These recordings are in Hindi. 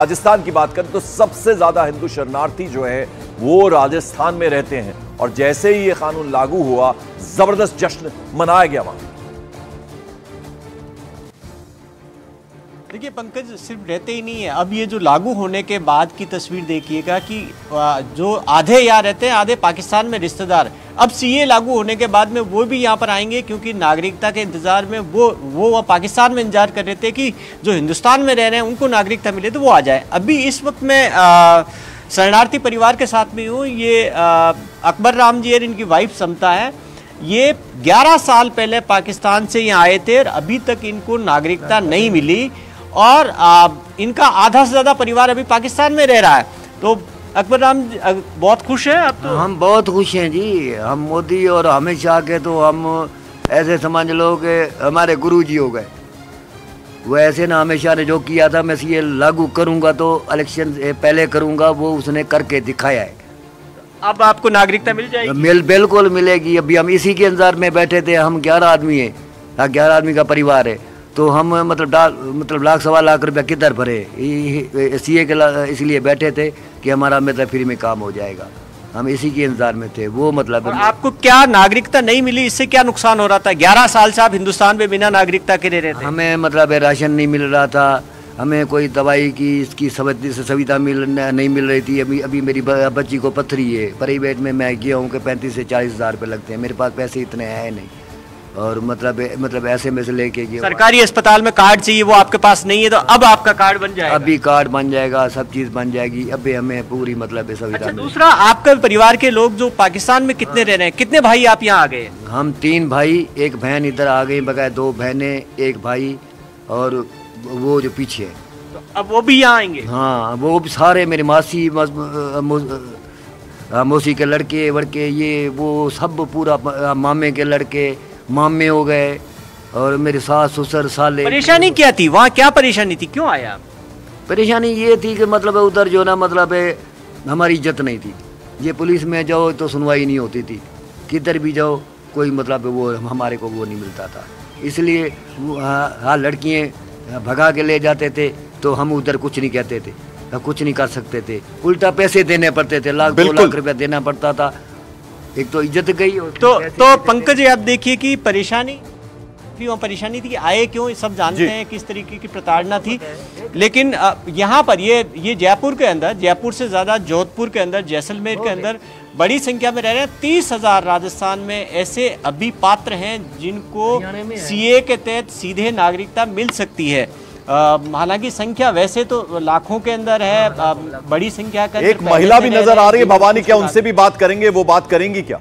राजस्थान की बात करें तो सबसे ज्यादा हिंदू शरणार्थी जो है वो राजस्थान में रहते हैं और जैसे ही ये कानून लागू हुआ जबरदस्त जश्न मनाया गया वहां। देखिए पंकज, सिर्फ रहते ही नहीं है, अब ये जो लागू होने के बाद की तस्वीर देखिएगा कि जो आधे यहाँ रहते हैं, आधे पाकिस्तान में रिश्तेदार, अब सीए लागू होने के बाद में वो भी यहाँ पर आएंगे क्योंकि नागरिकता के इंतजार में वो पाकिस्तान में इंतजार कर रहे थे कि जो हिंदुस्तान में रह रहे हैं उनको नागरिकता मिले तो वो आ जाए। अभी इस वक्त मैं शरणार्थी परिवार के साथ में हूँ। ये अकबर राम जी और इनकी वाइफ समता है। ये 11 साल पहले पाकिस्तान से यहाँ आए थे और अभी तक इनको नागरिकता नहीं मिली और इनका आधा से ज़्यादा परिवार अभी पाकिस्तान में रह रहा है। तो अकबर राम बहुत खुश हैं अब तो? हम बहुत खुश हैं जी। हम मोदी और अमित शाह के तो हम ऐसे समझ लो कि हमारे गुरुजी हो गए। वो ऐसे ना अमित शाह ने जो किया था मैं ये लागू करूंगा तो इलेक्शन से पहले करूंगा, वो उसने करके दिखाया है। अब आपको नागरिकता मिल जाएगी? बिल्कुल मिलेगी। अभी हम इसी के इंतजार में बैठे थे। हम 11 आदमी हैं, 11 आदमी का परिवार है। तो हम मतलब लाख सवा लाख रुपया किधर भरे, सीए के इसलिए बैठे थे कि हमारा मतलब फ्री में काम हो जाएगा। हम इसी के इंतजार में थे। वो मतलब आपको क्या नागरिकता नहीं मिली, इससे क्या नुकसान हो रहा था? 11 साल से आप हिंदुस्तान में बिना नागरिकता के रह रहे थे। हमें मतलब राशन नहीं मिल रहा था, हमें कोई दवाई की इसकी सुविधा नहीं मिल रही थी। अभी मेरी बच्ची को पथरी है, प्राइवेट में मैं गया हूँ कि 35 से 40 हज़ार रुपये लगते हैं। मेरे पास पैसे इतने हैं नहीं और मतलब ऐसे में से लेके गए। सरकारी अस्पताल में कार्ड चाहिए, वो आपके पास नहीं है, तो अब आपका कार्ड बन जाएगा? अभी कार्ड बन जाएगा, सब चीज़ बन जाएगी। अभी हमें पूरी मतलब सुविधा। अच्छा, दूसरा आपका परिवार के लोग जो पाकिस्तान में कितने रह रहे हैं, कितने भाई आप यहाँ आ गए? हम 3 भाई, 1 बहन इधर आ गई, बगैर 2 बहनें, 1 भाई और वो जो पीछे है। तो अब वो भी यहाँ आएंगे? हाँ, वो भी सारे मेरी मासी मौसी के लड़के वड़के, ये वो सब पूरा मामे के लड़के मामे हो गए और मेरे सास ससुर साले। परेशानी क्या थी वहाँ, क्या परेशानी थी, क्यों आया? परेशानी ये थी कि मतलब उधर जो ना मतलब हमारी इज्जत नहीं थी। ये पुलिस में जाओ तो सुनवाई नहीं होती थी, किधर भी जाओ कोई मतलब वो हमारे को वो नहीं मिलता था। इसलिए हाँ लड़कियाँ भगा के ले जाते थे तो हम उधर कुछ नहीं कहते थे, कुछ नहीं कर सकते थे। उल्टा पैसे देने पड़ते थे, 2 लाख रुपया देना पड़ता था। एक तो इज्जत गई। तो पंकज जी आप देखिए कि परेशानी थी कि आए क्यों, सब जानते हैं किस तरीके की प्रताड़ना थी। लेकिन यहाँ पर ये जयपुर के अंदर, जयपुर से ज़्यादा जोधपुर के अंदर, जैसलमेर के अंदर बड़ी संख्या में रह रहे हैं। 30,000 राजस्थान में ऐसे अभी पात्र हैं जिनको सीए के तहत सीधे नागरिकता मिल सकती है। हालांकि संख्या वैसे तो लाखों के अंदर है, बड़ी संख्या का। एक महिला भी नजर आ रही है भवानी, क्या उनसे भी बात करेंगे, वो बात करेंगी क्या?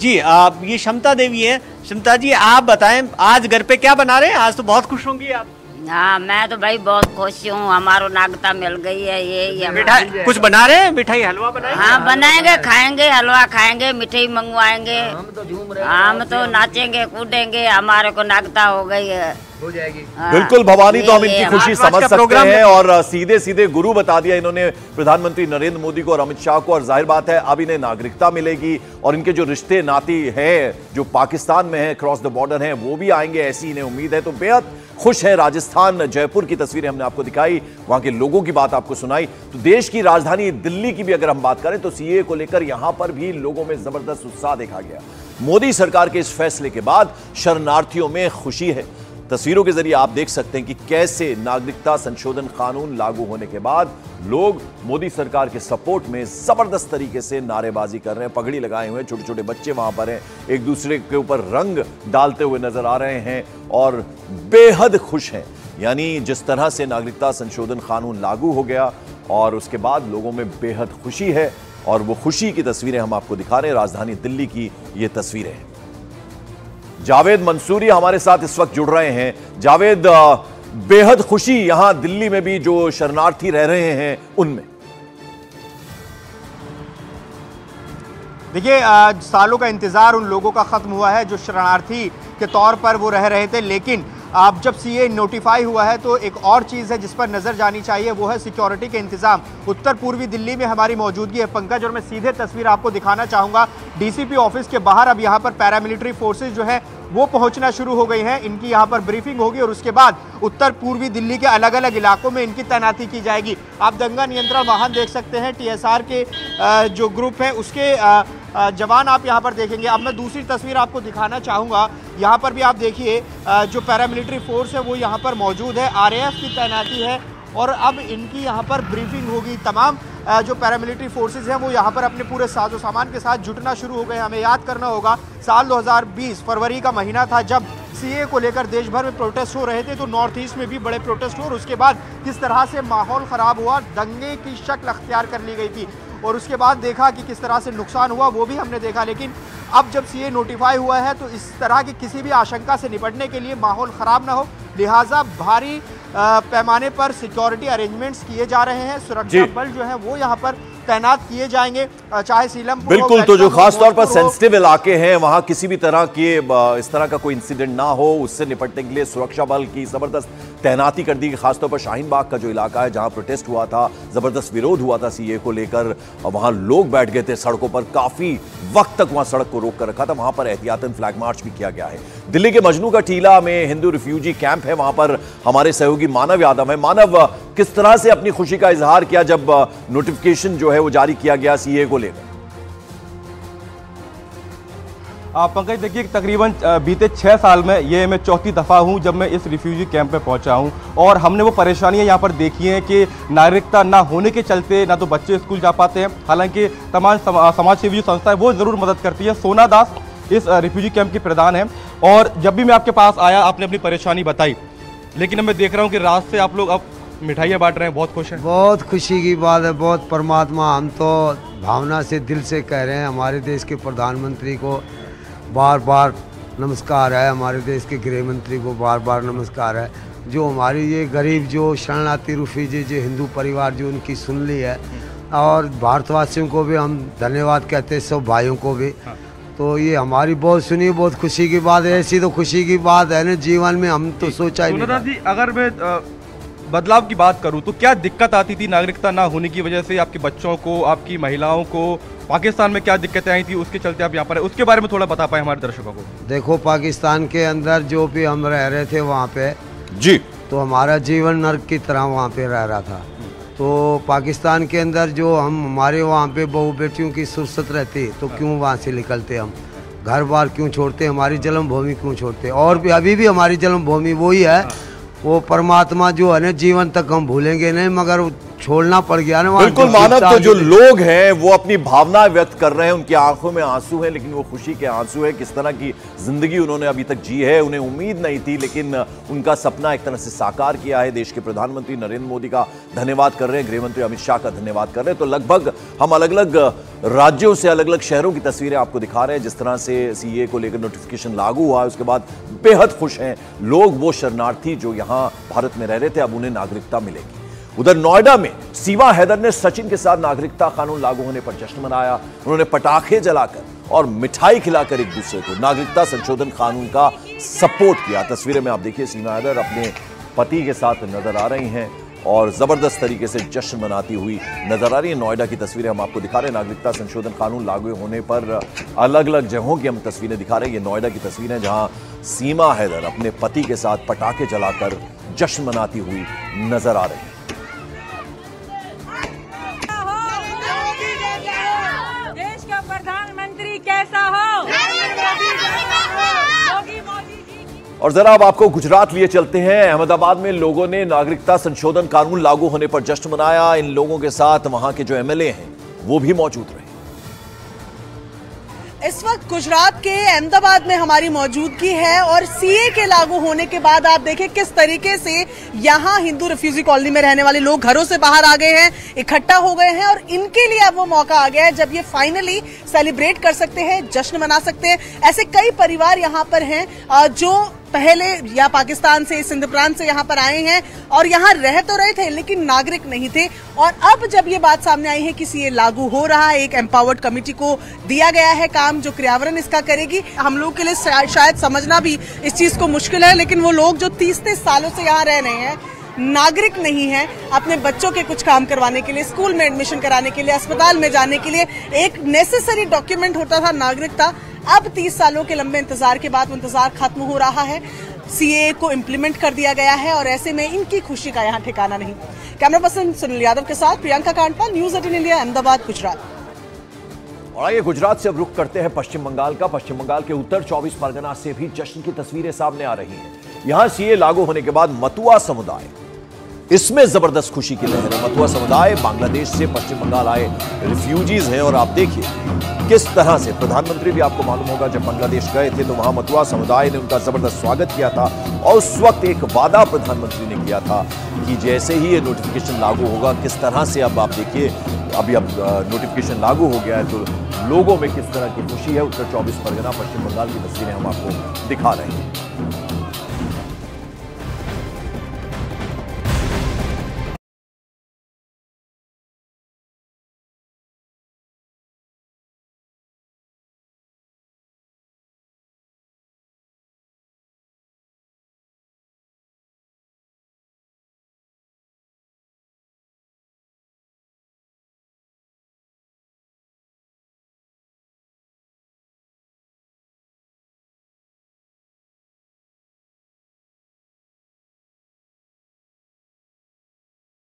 जी ये क्षमता देवी है। क्षमता जी आप बताएं, आज घर पे क्या बना रहे हैं? आज तो बहुत खुश होंगी आप। हाँ मैं तो भाई बहुत खुश हूँ, हमारो नागरिकता मिल गई है। ये मिठाई कुछ बना रहे हैं? मिठाई हलवा बनाएंगे? हाँ बनाएंगे, खाएंगे, हलवा खाएंगे, मिठाई मंगवाएंगे। हम तो नाचेंगे कूदेंगे, हमारे को नागरिकता हो गई है, हो जाएगी। बिल्कुल भवानी, तो हम इनकी खुशी समझ सकते हैं और सीधे सीधे गुरु बता दिया इन्होंने प्रधानमंत्री नरेंद्र मोदी को और अमित शाह को। और जाहिर बात है अब इन्हें नागरिकता मिलेगी और इनके जो रिश्ते नाती हैं जो पाकिस्तान में है, क्रॉस द बॉर्डर हैं, वो भी आएंगे, ऐसी इन्हें उम्मीद है। तो बेहद खुश है। राजस्थान जयपुर की तस्वीरें हमने आपको दिखाई, वहां के लोगों की बात आपको सुनाई। तो देश की राजधानी दिल्ली की भी अगर हम बात करें तो सीए को लेकर यहां पर भी लोगों में जबरदस्त उत्साह देखा गया। मोदी सरकार के इस फैसले के बाद शरणार्थियों में खुशी है। तस्वीरों के जरिए आप देख सकते हैं कि कैसे नागरिकता संशोधन कानून लागू होने के बाद लोग मोदी सरकार के सपोर्ट में जबरदस्त तरीके से नारेबाजी कर रहे हैं, पगड़ी लगाए हुए हैं। छोटे छोटे बच्चे वहां पर हैं, एक दूसरे के ऊपर रंग डालते हुए नजर आ रहे हैं और बेहद खुश हैं। यानी जिस तरह से नागरिकता संशोधन कानून लागू हो गया और उसके बाद लोगों में बेहद खुशी है और वो खुशी की तस्वीरें हम आपको दिखा रहे हैं। राजधानी दिल्ली की ये तस्वीरें हैं। जावेद मंसूरी हमारे साथ इस वक्त जुड़ रहे हैं। जावेद, बेहद खुशी यहां दिल्ली में भी जो शरणार्थी रह रहे हैं उनमें। देखिए सालों का इंतजार उन लोगों का खत्म हुआ है जो शरणार्थी के तौर पर वो रह रहे थे, लेकिन अब जब सीए नोटिफाई हुआ है तो एक और चीज़ है जिस पर नज़र जानी चाहिए, वो है सिक्योरिटी के इंतजाम। उत्तर पूर्वी दिल्ली में हमारी मौजूदगी है पंकज, और मैं सीधे तस्वीर आपको दिखाना चाहूँगा डीसीपी ऑफिस के बाहर। अब यहाँ पर पैरामिलिट्री फोर्सेज जो है वो पहुंचना शुरू हो गई हैं। इनकी यहाँ पर ब्रीफिंग होगी और उसके बाद उत्तर पूर्वी दिल्ली के अलग अलग इलाकों में इनकी तैनाती की जाएगी। आप दंगा नियंत्रण वाहन देख सकते हैं, टीएसआर के जो ग्रुप है उसके जवान आप यहाँ पर देखेंगे। अब मैं दूसरी तस्वीर आपको दिखाना चाहूँगा, यहाँ पर भी आप देखिए जो पैरामिलिट्री फोर्स है वो यहाँ पर मौजूद है, आरएएफ की तैनाती है और अब इनकी यहाँ पर ब्रीफिंग होगी। तमाम जो पैरामिलिट्री फोर्सेज हैं वो यहाँ पर अपने पूरे साजो सामान के साथ जुटना शुरू हो गए। हमें याद करना होगा साल 2020 फरवरी का महीना था जब सीए को लेकर देश भर में प्रोटेस्ट हो रहे थे, तो नॉर्थ ईस्ट में भी बड़े प्रोटेस्ट हुए और उसके बाद किस तरह से माहौल ख़राब हुआ, दंगे की शक्ल अख्तियार कर ली गई थी और उसके बाद देखा कि किस तरह से नुकसान हुआ वो भी हमने देखा। लेकिन अब जब सीए नोटिफाई हुआ है तो इस तरह की किसी भी आशंका से निपटने के लिए माहौल ख़राब ना हो, लिहाजा भारी पैमाने पर सिक्योरिटी अरेंजमेंट्स किए जा रहे हैं। सुरक्षा बल जो है वो यहाँ पर तैनात किए जाएंगे, चाहे सीलमपुर बिल्कुल। तो जो खास तौर पर सेंसिटिव इलाके हैं वहां किसी भी तरह के इस तरह का कोई इंसिडेंट ना हो, उससे निपटने के लिए सुरक्षा बल की जबरदस्त तैनाती कर दी। खासतौर पर शाहीन बाग का जो इलाका है जहां प्रोटेस्ट हुआ था, जबरदस्त विरोध हुआ था सीए को लेकर, वहां लोग बैठ गए थे सड़कों पर, काफी वक्त तक वहां सड़क को रोक कर रखा था, वहां पर एहतियातन फ्लैग मार्च भी किया गया है। दिल्ली के मजनू का टीला में हिंदू रिफ्यूजी कैंप है, वहां पर हमारे सहयोगी मानव यादव है। मानव, किस तरह से अपनी खुशी का इजहार किया जब नोटिफिकेशन जो है वो जारी किया गया सीए को लेकर? पंकज देखिए, तकरीबन बीते 6 साल में ये मैं चौथी दफ़ा हूँ जब मैं इस रिफ्यूजी कैंप में पहुँचा हूँ और हमने वो परेशानियाँ यहाँ पर देखी हैं कि नागरिकता ना होने के चलते ना तो बच्चे स्कूल जा पाते हैं। हालांकि तमाम समाज सेवी जो संस्था है वो ज़रूर मदद करती है। सोना दास इस रिफ्यूजी कैंप की प्रधान है और जब भी मैं आपके पास आया आपने अपनी परेशानी बताई, लेकिन अब मैं देख रहा हूँ कि रात से आप लोग अब मिठाइयाँ बांट रहे हैं, बहुत खुश हैं। बहुत खुशी की बात है, बहुत परमात्मा, हम तो भावना से दिल से कह रहे हैं हमारे देश के प्रधानमंत्री को बार बार नमस्कार है, हमारे देश के गृह मंत्री को बार बार नमस्कार है, जो हमारी ये गरीब जो शरणार्थी रिफ्यूजी जो हिंदू परिवार जो उनकी सुन ली है, और भारतवासियों को भी हम धन्यवाद कहते हैं, सब भाइयों को भी। तो ये हमारी बहुत सुनी, बहुत खुशी की बात है। ऐसी तो खुशी की बात है ना जीवन में, हम तो सोचा ही नहीं। जी, अगर मैं बदलाव की बात करूं तो क्या दिक्कत आती थी नागरिकता ना होने की वजह से? आपके बच्चों को, आपकी महिलाओं को पाकिस्तान में क्या दिक्कतें आई थी, उसके चलते आप यहाँ पर है, उसके बारे में थोड़ा बता पाए हमारे दर्शकों को। देखो, पाकिस्तान के अंदर जो भी हम रह रहे थे वहाँ पे जी, तो हमारा जीवन नर्क की तरह वहाँ पे रह रहा था। तो पाकिस्तान के अंदर जो हमारे वहाँ पे बहू बेटियों की सुरसत रहती, तो क्यों वहाँ से निकलते, हम घर बार क्यों छोड़ते, हमारी जन्मभूमि क्यों छोड़ते? और भी अभी भी हमारी जन्मभूमि वही है, वो परमात्मा जो है ना, जीवन तक हम भूलेंगे नहीं, मगर छोड़ना पड़ गया ना। बिल्कुल मानव, तो जो लोग हैं वो अपनी भावना व्यक्त कर रहे हैं, उनकी आंखों में आंसू हैं, लेकिन वो खुशी के आंसू है। किस तरह की जिंदगी उन्होंने अभी तक जी है, उन्हें उम्मीद नहीं थी, लेकिन उनका सपना एक तरह से साकार किया है। देश के प्रधानमंत्री नरेंद्र मोदी का धन्यवाद कर रहे हैं, गृह मंत्री अमित शाह का धन्यवाद कर रहे हैं। तो लगभग हम अलग अलग राज्यों से, अलग अलग शहरों की तस्वीरें आपको दिखा रहे हैं, जिस तरह से सीए को लेकर नोटिफिकेशन लागू हुआ है उसके बाद बेहद खुश हैं लोग। वो शरणार्थी जो यहां भारत में रह रहे थे, अब उन्हें नागरिकता मिलेगी। उधर नोएडा में सीमा हैदर ने सचिन के साथ नागरिकता कानून लागू होने पर जश्न मनाया। उन्होंने पटाखे जलाकर और मिठाई खिलाकर एक दूसरे को नागरिकता संशोधन कानून का सपोर्ट किया। तस्वीरें में आप देखिए, सीमा हैदर अपने पति के साथ नजर आ रही हैं और जबरदस्त तरीके से जश्न मनाती हुई नजर आ रही है। नोएडा की तस्वीरें हम आपको दिखा रहे हैं। नागरिकता संशोधन कानून लागू होने पर अलग अलग जगहों की हम तस्वीरें दिखा रहे हैं। ये नोएडा की तस्वीरें हैं जहां सीमा हैदर अपने पति के साथ पटाखे जलाकर जश्न मनाती हुई नजर आ रही है। देश का प्रधानमंत्री कैसा हो? और जरा अब आपको गुजरात लिए चलते हैं। अहमदाबाद में लोगों ने नागरिकता संशोधन कानून लागू होने पर जश्न मनाया। इन लोगों के साथ वहां के जो एमएलए हैं वो भी मौजूद रहे। इस वक्त गुजरात के अहमदाबाद में हमारी मौजूदगी है और सीए के लागू होने के बाद आप देखें किस तरीके से यहाँ हिंदू रिफ्यूजी कॉलोनी में रहने वाले लोग घरों से बाहर आ गए हैं, इकट्ठा हो गए हैं और इनके लिए अब वो मौका आ गया है जब ये फाइनली सेलिब्रेट कर सकते हैं, जश्न मना सकते हैं। ऐसे कई परिवार यहाँ पर हैं जो पहले या पाकिस्तान से, सिंध प्रांत से यहाँ पर आए हैं और यहाँ रह तो रहे थे लेकिन नागरिक नहीं थे। और अब जब ये बात सामने आई है कि सीए लागू हो रहा है, एक एम्पावर्ड कमेटी को दिया गया है काम जो क्रियान्वयन इसका करेगी। हम लोग के लिए शायद समझना भी इस चीज को मुश्किल है, लेकिन वो लोग जो 30-30 सालों से यहाँ रह रहे हैं, नागरिक नहीं है, अपने बच्चों के कुछ काम करवाने के लिए, स्कूल में एडमिशन कराने के लिए, अस्पताल में जाने के लिए एक नेसेसरी डॉक्यूमेंट होता था नागरिकता। अब 30 सालों के लंबे इंतजार के बाद वो इंतजार खत्म हो रहा है, सीए को इम्प्लीमेंट कर दिया गया है और ऐसे में इनकी खुशी का यहाँ ठिकाना नहीं। कैमरा पर्सन सुनील यादव के साथ प्रियंका कांडपा, न्यूज 18 इंडिया, अहमदाबाद, गुजरात। और आइए गुजरात से अब रुख करते हैं पश्चिम बंगाल का। पश्चिम बंगाल के उत्तर 24 परगना से भी जश्न की तस्वीरें सामने आ रही हैं। यहां सीए लागू होने के बाद मतुआ समुदाय, इसमें जबरदस्त खुशी की लहर है। मतुआ समुदाय बांग्लादेश से पश्चिम बंगाल आए रिफ्यूजीज हैं और आप देखिए किस तरह से, प्रधानमंत्री भी आपको मालूम होगा जब बांग्लादेश गए थे तो वहां मतुआ समुदाय ने उनका जबरदस्त स्वागत किया था और उस वक्त एक वादा प्रधानमंत्री ने किया था कि जैसे ही ये नोटिफिकेशन लागू होगा, किस तरह से अब आप देखिए अब नोटिफिकेशन लागू हो गया है तो लोगों में किस तरह की खुशी है। उत्तर 24 परगना पश्चिम बंगाल की तस्वीरें हम आपको दिखा रहे हैं।